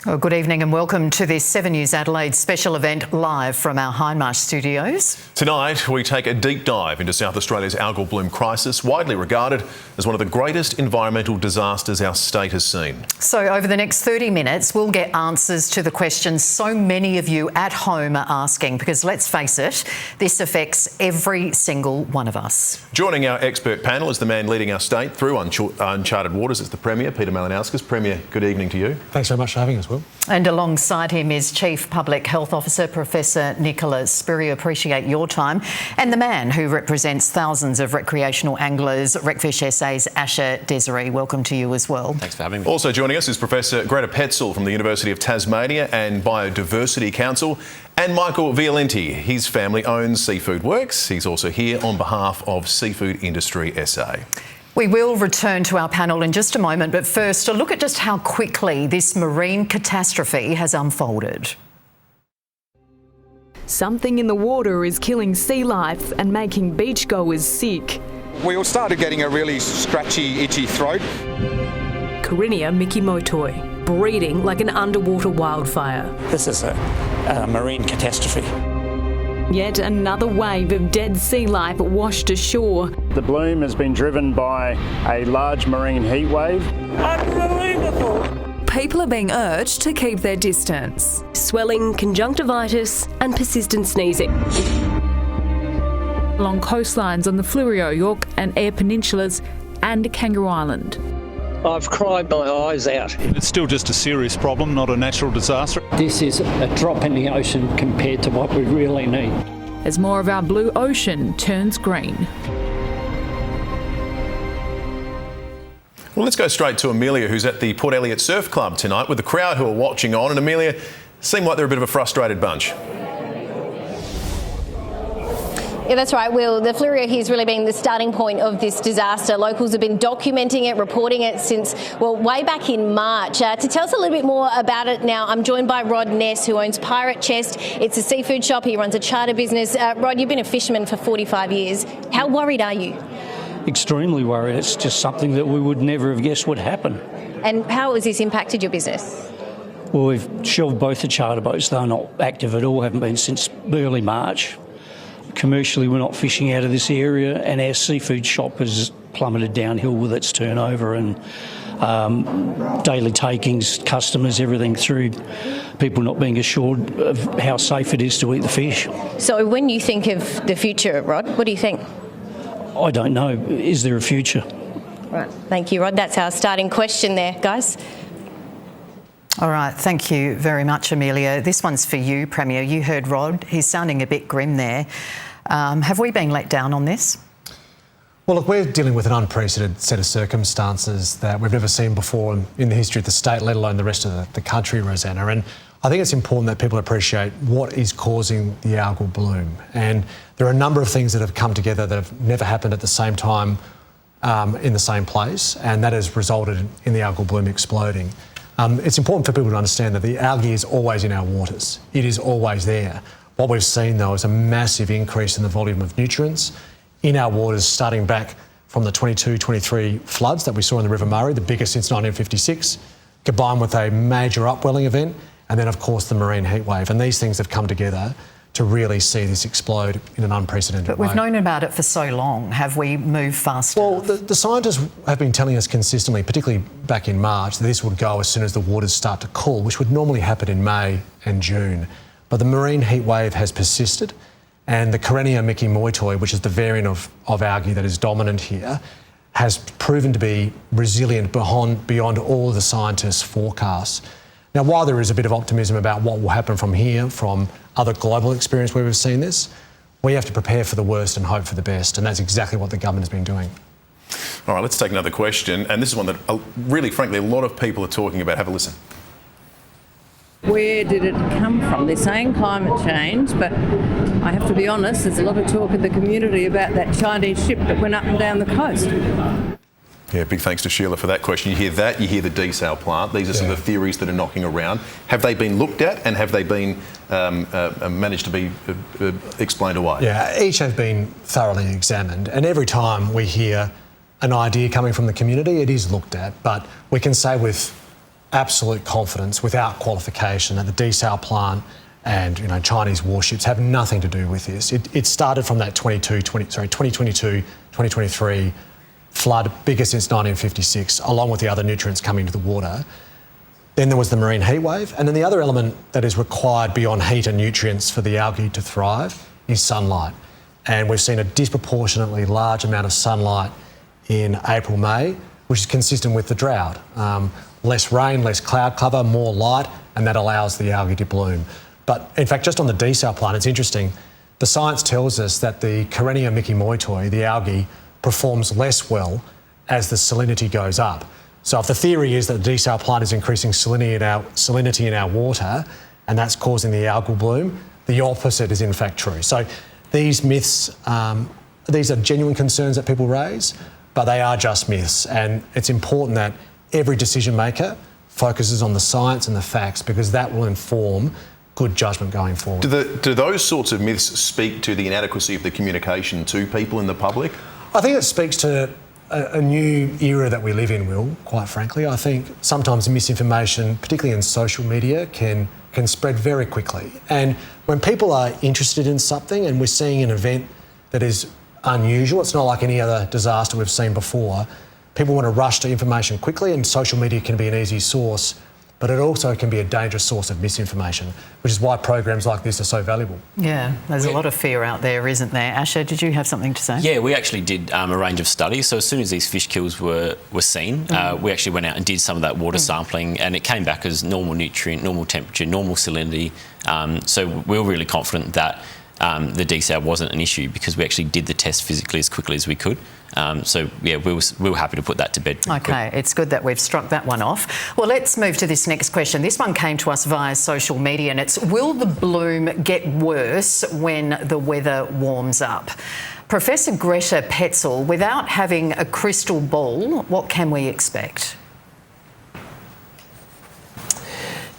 Well, good evening and welcome to this 7 News Adelaide special event live from our Hindmarsh studios. Tonight we take a deep dive into South Australia's algal bloom crisis, widely regarded as one of the greatest environmental disasters our state has seen. So over the next 30 minutes we'll get answers to the questions so many of you at home are asking, because let's face it, this affects every single one of us. Joining our expert panel is the man leading our state through uncharted waters. It's the Premier, Peter Malinauskas. Premier, good evening to you. Thanks very much for having us, Will. And alongside him is Chief Public Health Officer Professor Nicola Spurrier. Appreciate your time. And the man who represents thousands of recreational anglers, Wreckfish SA's Asher Desiree. Welcome to you as well. Thanks for having me. Also joining us is Professor Greta Petzel from the University of Tasmania and Biodiversity Council, and Michael Violenti. His family owns Seafood Works. He's also here on behalf of Seafood Industry SA. We will return to our panel in just a moment, but first a look at just how quickly this marine catastrophe has unfolded. Something in the water is killing sea life and making beachgoers sick. We all started getting a really scratchy, itchy throat. Karinia mikimotoi, breeding like an underwater wildfire. This is a marine catastrophe. Yet another wave of dead sea life washed ashore. The bloom has been driven by a large marine heat wave. Unbelievable! People are being urged to keep their distance. Swelling, conjunctivitis and persistent sneezing. Along coastlines on the Fleurieu, York and Eyre Peninsulas and Kangaroo Island. I've cried my eyes out. It's still just a serious problem, not a natural disaster. This is a drop in the ocean compared to what we really need. As more of our blue ocean turns green. Well, let's go straight to Amelia, who's at the Port Elliot Surf Club tonight with the crowd who are watching on. And Amelia, seem like they're a bit of a frustrated bunch. Yeah, that's right, Will. The Fleurieu here has really been the starting point of this disaster. Locals have been documenting it, reporting it since, well, way back in March. To tell us a little bit more about it now, I'm joined by Rod Ness, who owns Pirate Chest. It's a seafood shop. He runs a charter business. Rod, you've been a fisherman for 45 years. How worried are you? Extremely worried. It's just something that we would never have guessed would happen. And how has this impacted your business? Well, we've shelved both the charter boats. They're not active at all, haven't been since early March. Commercially, we're not fishing out of this area, and our seafood shop has plummeted downhill with its turnover and daily takings, customers, everything through people not being assured of how safe it is to eat the fish. So when you think of the future, Rod, what do you think? I don't know. Is there a future? Right. Thank you, Rod. That's our starting question there, guys. All right, thank you very much, Amelia. This one's for you, Premier. You heard Rod. He's sounding a bit grim there. Have we been let down on this? Well, look, we're dealing with an unprecedented set of circumstances that we've never seen before in the history of the state, let alone the rest of the country, Rosanna. And I think it's important that people appreciate what is causing the algal bloom. And there are a number of things that have come together that have never happened at the same time in the same place, and that has resulted in the algal bloom exploding. It's important for people to understand that the algae is always in our waters. It is always there. What we've seen, though, is a massive increase in the volume of nutrients in our waters, starting back from the 22-23 floods that we saw in the River Murray, the biggest since 1956, combined with a major upwelling event, and then, of course, the marine heat wave. And these things have come together to really see this explode in an unprecedented way. But we've known about it for so long. Have we moved fast enough? Well, the scientists have been telling us consistently, particularly back in March, that this would go as soon as the waters start to cool, which would normally happen in May and June. But the marine heat wave has persisted, and the Karinia mikimotoi, which is the variant of algae that is dominant here, has proven to be resilient beyond all the scientists' forecasts. Now, while there is a bit of optimism about what will happen from here, from other global experience where we've seen this, we have to prepare for the worst and hope for the best, and that's exactly what the government has been doing. All right, let's take another question, and this is one that really, frankly, a lot of people are talking about. Have a listen. Where did it come from? They're saying climate change, but I have to be honest, there's a lot of talk in the community about that Chinese ship that went up and down the coast. Yeah, big thanks to Sheila for that question. You hear that, you hear the desal plant. These are some of the theories that are knocking around. Have they been looked at, and have they been managed to be explained away? Yeah, each have been thoroughly examined, and every time we hear an idea coming from the community, it is looked at. But we can say with absolute confidence without qualification that the desal plant and Chinese warships have nothing to do with this. It started from that 2022-2023 flood, biggest since 1956, along with the other nutrients coming into the water. Then there was the marine heat wave, and then the other element that is required beyond heat and nutrients for the algae to thrive is sunlight. And we've seen a disproportionately large amount of sunlight in April, May, which is consistent with the drought. Less rain, less cloud cover, more light, and that allows the algae to bloom. But in fact, just on the desal plant, it's interesting. The science tells us that the Karenia micimoitoi, the algae, performs less well as the salinity goes up. So if the theory is that the desal plant is increasing salinity in our water and that's causing the algal bloom, the opposite is in fact true. So these myths, these are genuine concerns that people raise, but they are just myths. And it's important that every decision maker focuses on the science and the facts, because that will inform good judgment going forward. Do those sorts of myths speak to the inadequacy of the communication to people in the public? I think it speaks to a new era that we live in, Will, quite frankly. I think sometimes misinformation, particularly in social media, can spread very quickly. And when people are interested in something and we're seeing an event that is unusual, it's not like any other disaster we've seen before, people want to rush to information quickly, and social media can be an easy source, but it also can be a dangerous source of misinformation, which is why programs like this are so valuable. Yeah, there's a lot of fear out there, isn't there? Asher, did you have something to say? Yeah, we actually did a range of studies. So as soon as these fish kills were seen, we actually went out and did some of that water sampling, and it came back as normal nutrient, normal temperature, normal salinity. So we were really confident that the desal wasn't an issue, because we actually did the test physically as quickly as we could. So yeah, we were happy to put that to bed. Okay, it's good that we've struck that one off. Well, let's move to this next question. This one came to us via social media, and it's, will the bloom get worse when the weather warms up? Professor Greta Petzel, without having a crystal ball, what can we expect?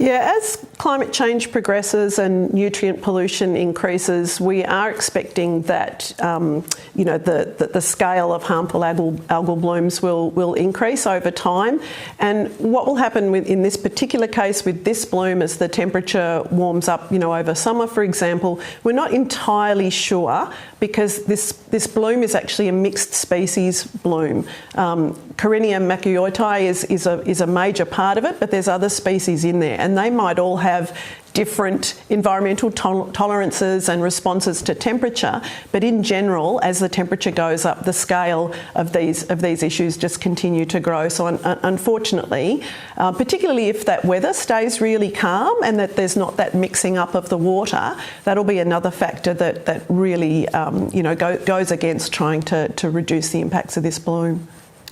Yeah, as climate change progresses and nutrient pollution increases, we are expecting that the scale of harmful algal blooms will increase over time. And what will happen in this particular case with this bloom, as the temperature warms up, over summer, for example, we're not entirely sure, because this bloom is actually a mixed species bloom. Karenia micimoitoi is a major part of it, but there's other species in there, and they might all have different environmental tolerances and responses to temperature, but in general, as the temperature goes up, the scale of these issues just continue to grow. So unfortunately, particularly if that weather stays really calm and that there's not that mixing up of the water, that'll be another factor that really goes against trying to reduce the impacts of this bloom.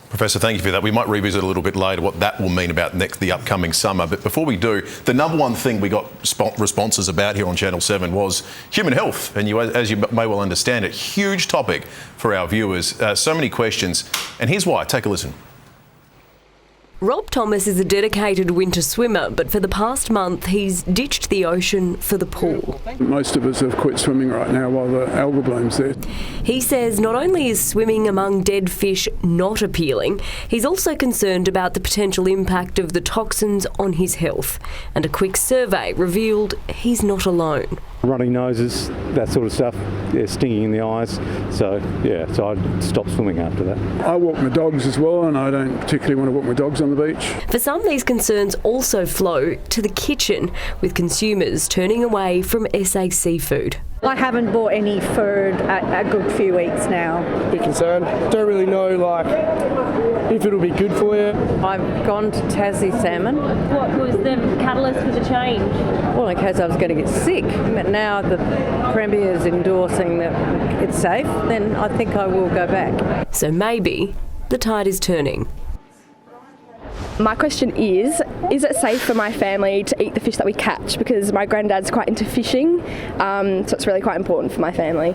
Professor, thank you for that. We might revisit a little bit later what that will mean about the upcoming summer. But before we do, the number one thing we got responses about here on Channel 7 was human health. And as you may well understand, a huge topic for our viewers. So many questions. And here's why. Take a listen. Rob Thomas is a dedicated winter swimmer, but for the past month he's ditched the ocean for the pool. Most of us have quit swimming right now while the algal bloom's there. He says not only is swimming among dead fish not appealing, he's also concerned about the potential impact of the toxins on his health. And a quick survey revealed he's not alone. Running noses, that sort of stuff, stinging in the eyes. So I stopped swimming after that. I walk my dogs as well, and I don't particularly want to walk my dogs on the beach. For some, these concerns also flow to the kitchen, with consumers turning away from SA seafood. I haven't bought any for a good few weeks now. Bit concerned. Don't really know if it'll be good for you. I've gone to Tassie salmon. What was the catalyst for the change? Well, in case I was going to get sick. But now the Premier is endorsing that it's safe, then I think I will go back. So maybe the tide is turning. My question is it safe for my family to eat the fish that we catch? Because my granddad's quite into fishing, so it's really quite important for my family.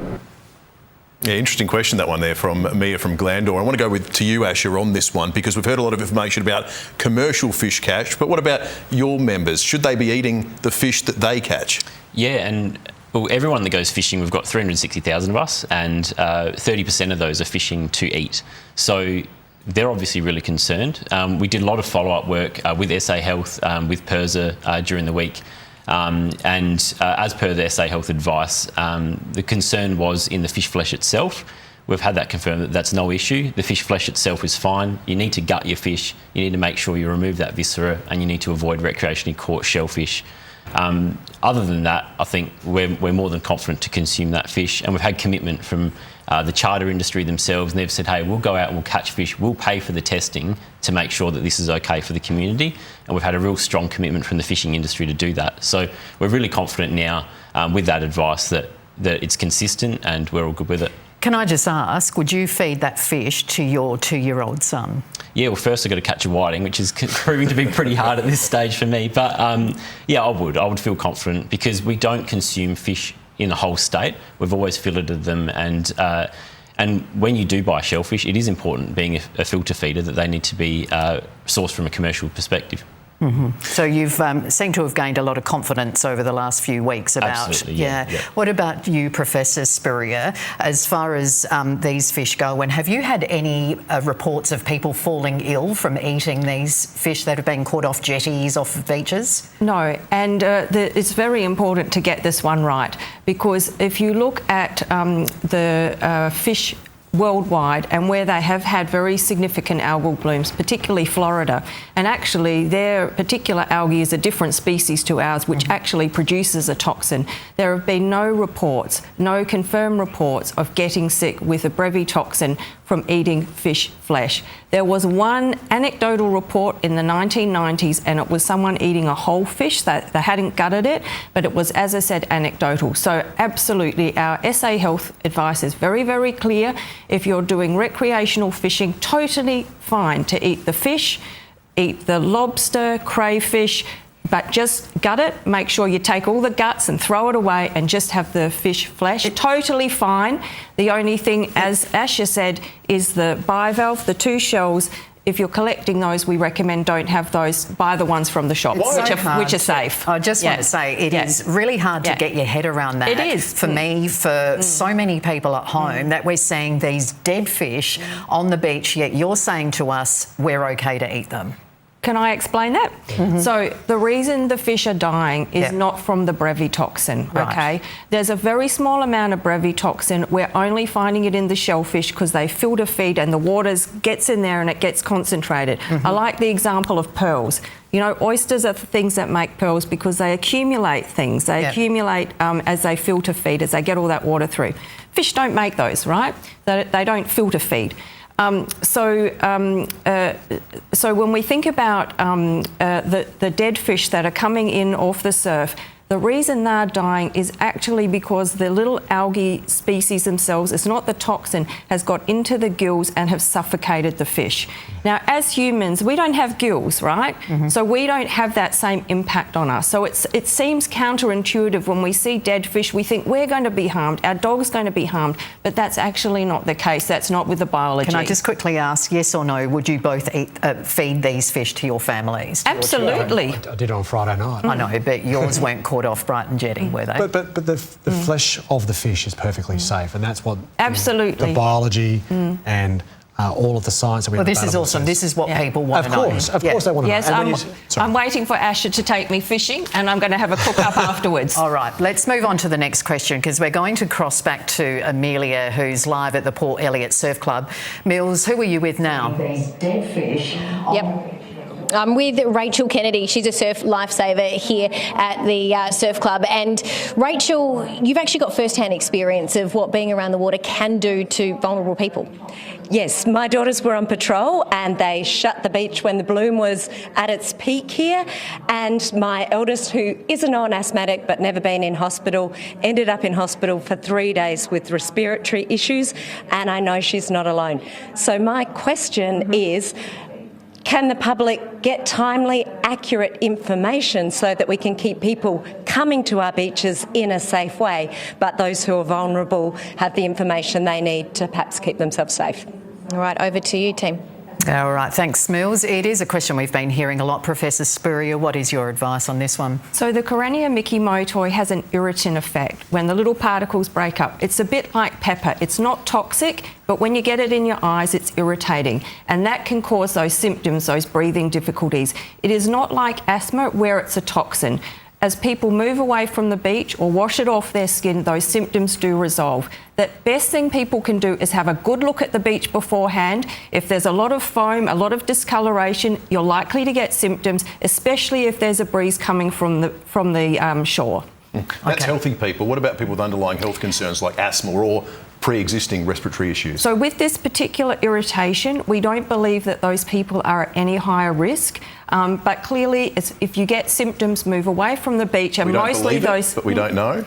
Yeah, interesting question, that one there from Mia from Glandor. I want to go to you, Asher, on this one, because we've heard a lot of information about commercial fish catch, but what about your members? Should they be eating the fish that they catch? Yeah, and everyone that goes fishing, we've got 360,000 of us, and 30% of those are fishing to eat. So they're obviously really concerned. We did a lot of follow-up work with SA Health, with PIRSA during the week. As per the SA Health advice, the concern was in the fish flesh itself. We've had that confirmed that that's no issue. The fish flesh itself is fine. You need to gut your fish. You need to make sure you remove that viscera, and you need to avoid recreationally caught shellfish. Other than that, I think we're more than confident to consume that fish, and we've had commitment from the charter industry themselves, and they've said, hey, we'll go out and we'll catch fish, we'll pay for the testing to make sure that this is okay for the community, and we've had a real strong commitment from the fishing industry to do that. So we're really confident now with that advice that it's consistent and we're all good with it. Can I just ask, would you feed that fish to your 2-year-old son? Yeah, well, first I've got to catch a whiting, which is proving to be pretty hard at this stage for me. But yeah, I would feel confident because we don't consume fish in the whole state. We've always filleted them, and when you do buy shellfish, it is important, being a filter feeder, that they need to be sourced from a commercial perspective. Mm-hmm. So you've seemed to have gained a lot of confidence over the last few weeks about... Absolutely, yeah. What about you, Professor Spurrier, as far as these fish go, and have you had any reports of people falling ill from eating these fish that have been caught off jetties, off beaches? No, and it's very important to get this one right, because if you look at the fish worldwide and where they have had very significant algal blooms, particularly Florida, and actually their particular algae is a different species to ours, which actually produces a toxin. There have been no reports, no confirmed reports of getting sick with a brevetoxin from eating fish flesh. There was one anecdotal report in the 1990s, and it was someone eating a whole fish. They hadn't gutted it, but it was, as I said, anecdotal. So absolutely, our SA Health advice is very, very clear. If you're doing recreational fishing, totally fine to eat the fish, eat the lobster, crayfish, but just gut it, make sure you take all the guts and throw it away and just have the fish flesh. Totally fine. The only thing, as Asha said, is the bivalve, the 2 shells. If you're collecting those, we recommend don't have those. Buy the ones from the shop, which are safe. I just want to say it is really hard to get your head around that. It is. For me, for so many people at home, that we're seeing these dead fish on the beach, yet you're saying to us we're okay to eat them. Can I explain that? So the reason the fish are dying is not from the brevetoxin, okay? There's a very small amount of brevetoxin. We're only finding it in the shellfish because they filter feed and the water gets in there and it gets concentrated. I like the example of pearls. You know, oysters are the things that make pearls because they accumulate things. They accumulate as they filter feed, as they get all that water through. Fish don't make those, right? They don't filter feed. So when we think about the dead fish that are coming in off the surf, the reason they're dying is actually because the little algae species themselves, it's not the toxin, has got into the gills and have suffocated the fish. Now, as humans, we don't have gills, right? So we don't have that same impact on us. So it seems counterintuitive when we see dead fish, we think we're going to be harmed, our dog's going to be harmed, but that's actually not the case. That's not with the biology. Can I just quickly ask, yes or no, would you both feed these fish to your families? Absolutely. I did on Friday night. I know, but yours weren't caught off Brighton Jetty, were they? But the flesh of the fish is perfectly safe, and that's what absolutely the biology and all of the science that we have. Well, this is awesome. This is what people want to know. Of course they want to know. Yes, I'm waiting for Asha to take me fishing, and I'm going to have a cook-up afterwards. All right, let's move on to the next question, because we're going to cross back to Amelia, who's live at the Port Elliot Surf Club. Mills, who are you with now? These dead fish. Yep. I'm with Rachel Kennedy. She's a surf lifesaver here at the surf club. And Rachel, you've actually got first-hand experience of what being around the water can do to vulnerable people. Yes, my daughters were on patrol and they shut the beach when the bloom was at its peak here, and my eldest, who is a known asthmatic but never been in hospital, ended up in hospital for 3 days with respiratory issues, and I know she's not alone. So my question is, can the public get timely, accurate information so that we can keep people coming to our beaches in a safe way, but those who are vulnerable have the information they need to perhaps keep themselves safe? All right, over to you, team. All right, thanks, Mills. It is a question we've been hearing a lot. Professor Spurrier, what is your advice on this one? So the Corenia micromotoi has an irritant effect. When the little particles break up, it's a bit like pepper. It's not toxic, but when you get it in your eyes, it's irritating. And that can cause those symptoms, those breathing difficulties. It is not like asthma where it's a toxin. As people move away from the beach or wash it off their skin, those symptoms do resolve. The best thing people can do is have a good look at the beach beforehand. If there's a lot of foam, a lot of discoloration, you're likely to get symptoms, especially if there's a breeze coming from the shore. That's healthy people. What about people with underlying health concerns like asthma or pre-existing respiratory issues? So with this particular irritation, we don't believe that those people are at any higher risk. But clearly, if you get symptoms, move away from the beach, and mostly those. But we don't know.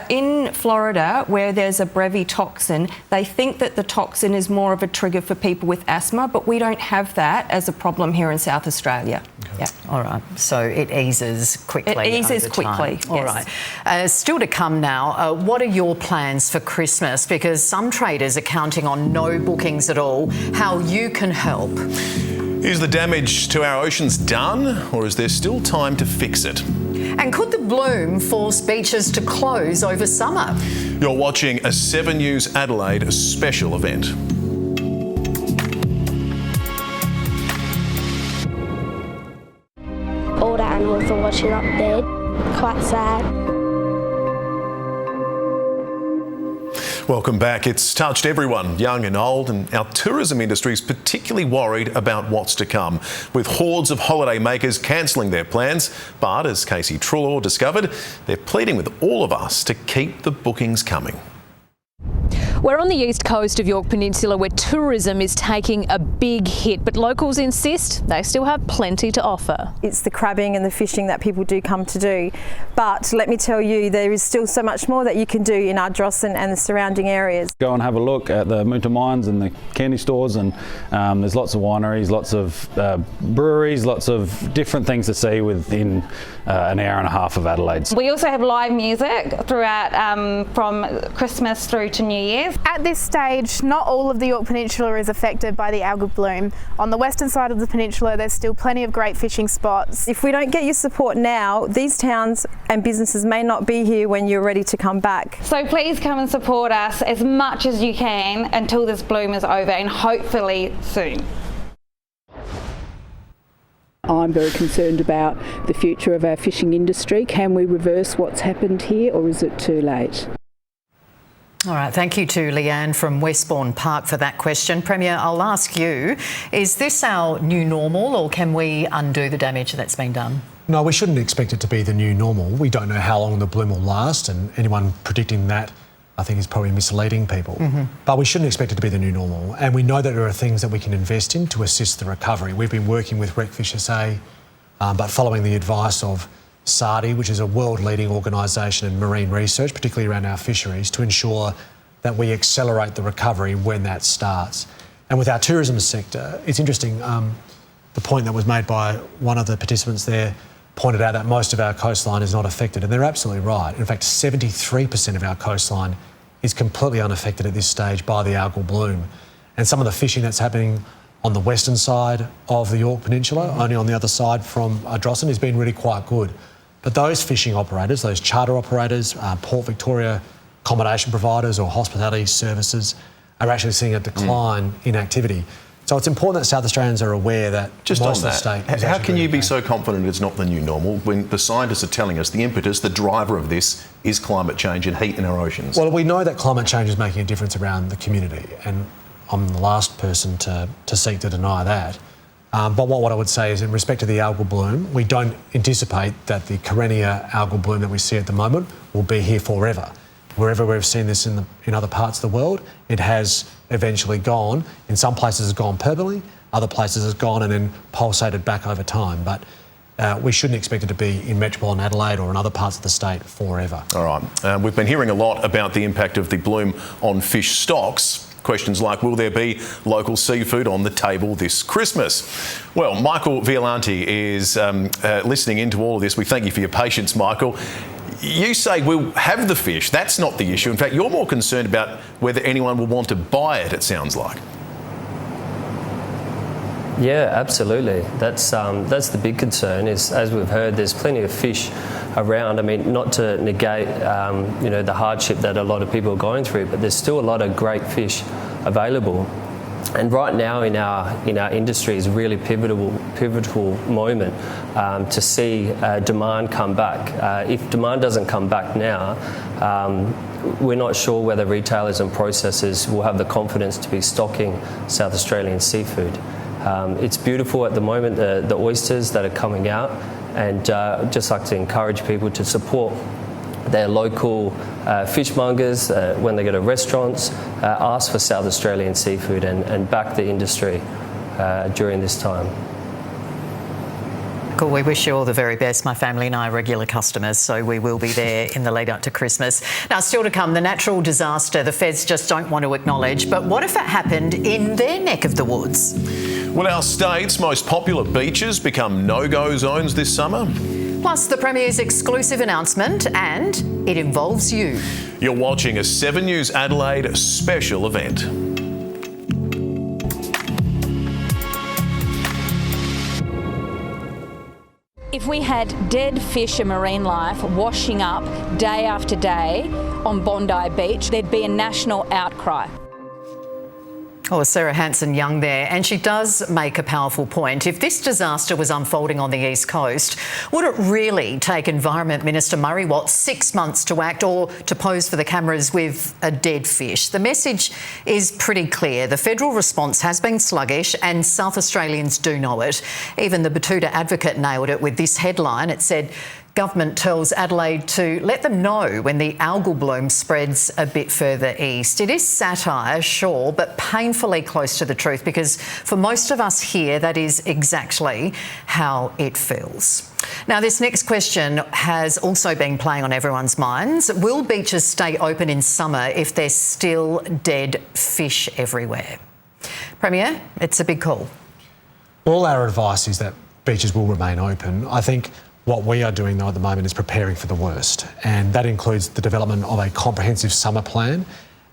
In Florida, where there's a brevetoxin, they think that the toxin is more of a trigger for people with asthma, but we don't have that as a problem here in South Australia. Okay. Yeah. All right. So it eases quickly. It eases over quickly. Time. All right. Still to come now. What are your plans for Christmas? Because some traders are counting on no bookings at all. How you can help? Is the damage to our oceans done, or is there still time to fix it? And could the bloom force beaches to close over summer? You're watching a 7 News Adelaide special event. All the animals are washing up there. Quite sad. Welcome back. It's touched everyone, young and old, and our tourism industry is particularly worried about what's to come, with hordes of holiday makers cancelling their plans. But as Casey Trullaw discovered, they're pleading with all of us to keep the bookings coming. We're on the east coast of Yorke Peninsula where tourism is taking a big hit, but locals insist they still have plenty to offer. It's the crabbing and the fishing that people do come to do, but let me tell you, there is still so much more that you can do in Ardrossan and the surrounding areas. Go and have a look at the Moonta mines and the candy stores, and there's lots of wineries, lots of breweries, lots of different things to see within an hour and a half of Adelaide. We also have live music throughout from Christmas through to New Year's. At this stage, not all of the Yorke Peninsula is affected by the algal bloom. On the western side of the peninsula, there's still plenty of great fishing spots. If we don't get your support now, these towns and businesses may not be here when you're ready to come back. So please come and support us as much as you can until this bloom is over, and hopefully soon. I'm very concerned about the future of our fishing industry. Can we reverse what's happened here, or is it too late? All right, thank you to Leanne from Westbourne Park for that question. Premier, I'll ask you, is this our new normal, or can we undo the damage that's been done? No, we shouldn't expect it to be the new normal. We don't know how long the bloom will last, and anyone predicting that, I think, is probably misleading people. But we shouldn't expect it to be the new normal, and we know that there are things that we can invest in to assist the recovery. We've been working with Wreckfish SA, but following the advice of SARDI, which is a world-leading organisation in marine research, particularly around our fisheries, to ensure that we accelerate the recovery when that starts. And with our tourism sector, it's interesting, the point that was made by one of the participants there pointed out that most of our coastline is not affected, and they're absolutely right. In fact, 73% of our coastline is completely unaffected at this stage by the algal bloom. And some of the fishing that's happening on the western side of the Yorke Peninsula, only on the other side from Ardrossan, has been really quite good. But those fishing operators, those charter operators, Port Victoria accommodation providers or hospitality services are actually seeing a decline in activity. So it's important that South Australians are aware that just most on of the that, state is how can you be okay. so confident it's not the new normal when the scientists are telling us the impetus, the driver of this is climate change and heat in our oceans? Well, we know that climate change is making a difference around the community, and I'm the last person to seek to deny that. But what I would say is, in respect to the algal bloom, we don't anticipate that the Corenia algal bloom that we see at the moment will be here forever. Wherever we've seen this in other parts of the world, it has eventually gone. In some places it's gone permanently, other places it's gone and then pulsated back over time. But we shouldn't expect it to be in metropolitan Adelaide or in other parts of the state forever. All right. We've been hearing a lot about the impact of the bloom on fish stocks. Questions like, will there be local seafood on the table this Christmas? Well, Michael Violante is listening into all of this. We thank you for your patience, Michael. You say we'll have the fish. That's not the issue. In fact, you're more concerned about whether anyone will want to buy it, it sounds like. Yeah, absolutely. That's the big concern. Is, as we've heard, there's plenty of fish around. I mean, not to negate the hardship that a lot of people are going through, but there's still a lot of great fish available. And right now in our industry is a really pivotal moment to see demand come back. If demand doesn't come back now, we're not sure whether retailers and processors will have the confidence to be stocking South Australian seafood. It's beautiful at the moment, the oysters that are coming out, and I'd just like to encourage people to support their local fishmongers when they go to restaurants, ask for South Australian seafood and back the industry during this time. Cool. We wish you all the very best. My family and I are regular customers, so we will be there in the lead up to Christmas. Now, still to come, the natural disaster the feds just don't want to acknowledge. But what if it happened in their neck of the woods? Will our state's most popular beaches become no-go zones this summer? Plus, the Premier's exclusive announcement, and it involves you. You're watching a 7 News Adelaide special event. If we had dead fish and marine life washing up day after day on Bondi Beach, there'd be a national outcry. Oh, Sarah Hanson-Young there, and she does make a powerful point. If this disaster was unfolding on the East Coast, would it really take Environment Minister Murray Watt 6 months to act or to pose for the cameras with a dead fish? The message is pretty clear. The federal response has been sluggish and South Australians do know it. Even the Batuta Advocate nailed it with this headline. It said, government tells Adelaide to let them know when the algal bloom spreads a bit further east. It is satire, sure, but painfully close to the truth, because for most of us here, that is exactly how it feels. Now, this next question has also been playing on everyone's minds. Will beaches stay open in summer if there's still dead fish everywhere? Premier, it's a big call. All our advice is that beaches will remain open. I think what we are doing, though, at the moment is preparing for the worst, and that includes the development of a comprehensive summer plan.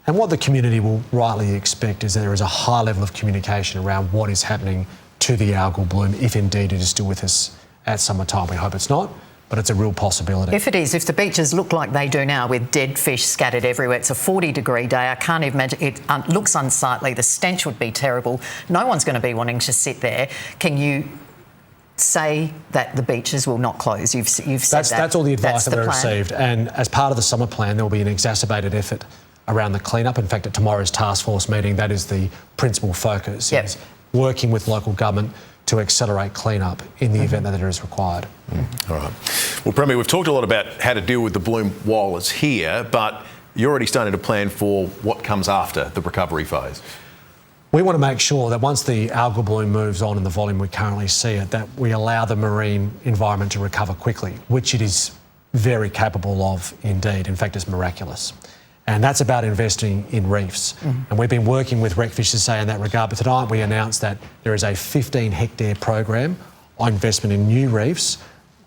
And what the community will rightly expect is that there is a high level of communication around what is happening to the algal bloom, if indeed it is still with us at summertime. We hope it's not, but it's a real possibility. If it is, if the beaches look like they do now with dead fish scattered everywhere, it's a 40-degree day. I can't even imagine. It looks unsightly. The stench would be terrible. No one's going to be wanting to sit there. Can you say that the beaches will not close? You've said that. That's all the advice that we received. And as part of the summer plan, there will be an exacerbated effort around the clean-up. In fact, at tomorrow's task force meeting, that is the principal focus. Yep. Is working with local government to accelerate clean-up in the event that it is required. All right. Well, Premier, we've talked a lot about how to deal with the bloom while it's here, but you're already starting to plan for what comes after the recovery phase. We want to make sure that once the algal bloom moves on in the volume we currently see it, that we allow the marine environment to recover quickly, which it is very capable of indeed. In fact, it's miraculous. And that's about investing in reefs. And we've been working with Recfish to say in that regard, but tonight we announced that there is a 15-hectare program on investment in new reefs,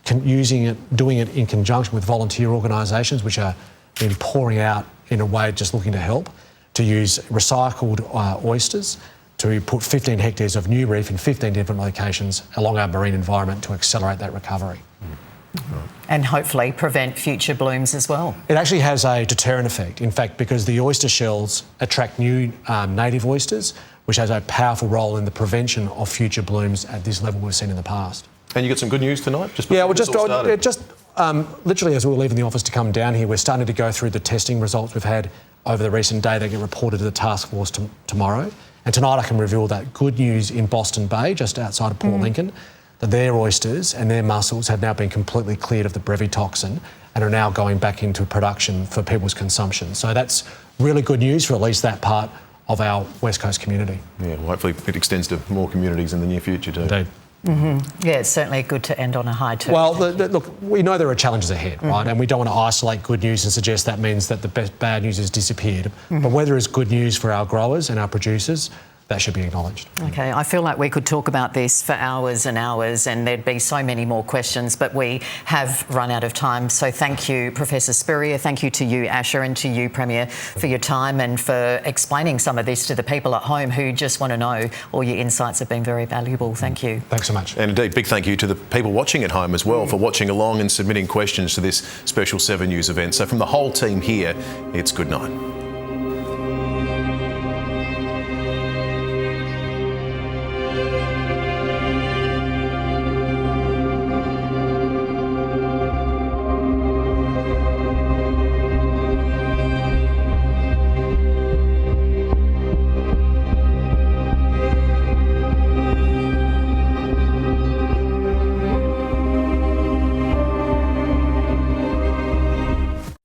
doing it in conjunction with volunteer organisations which are been pouring out in a way just looking to help, to use recycled oysters, to put 15 hectares of new reef in 15 different locations along our marine environment to accelerate that recovery. And hopefully prevent future blooms as well. It actually has a deterrent effect, in fact, because the oyster shells attract new native oysters, which has a powerful role in the prevention of future blooms at this level we've seen in the past. And you got some good news tonight? Literally as we were leaving the office to come down here, we're starting to go through the testing results we've had over the recent day. They get reported to the task force tomorrow. And tonight I can reveal that good news in Boston Bay, just outside of Port Lincoln, that their oysters and their mussels have now been completely cleared of the brevetoxin and are now going back into production for people's consumption. So that's really good news for at least that part of our West Coast community. Yeah, well, hopefully it extends to more communities in the near future too. Indeed. Yeah, it's certainly good to end on a high too. Well, look, we know there are challenges ahead, right? And we don't want to isolate good news and suggest that means that the bad news has disappeared. But whether it's good news for our growers and our producers, that should be acknowledged. Okay, I feel like we could talk about this for hours and hours and there'd be so many more questions, but we have run out of time. So thank you, Professor Spurrier, thank you to you, Asher, and to you, Premier, for your time and for explaining some of this to the people at home who just want to know. All your insights have been very valuable. Thank you. Thanks so much. And indeed, big thank you to the people watching at home as well for watching along and submitting questions to this special 7 News event. So from the whole team here, it's good night.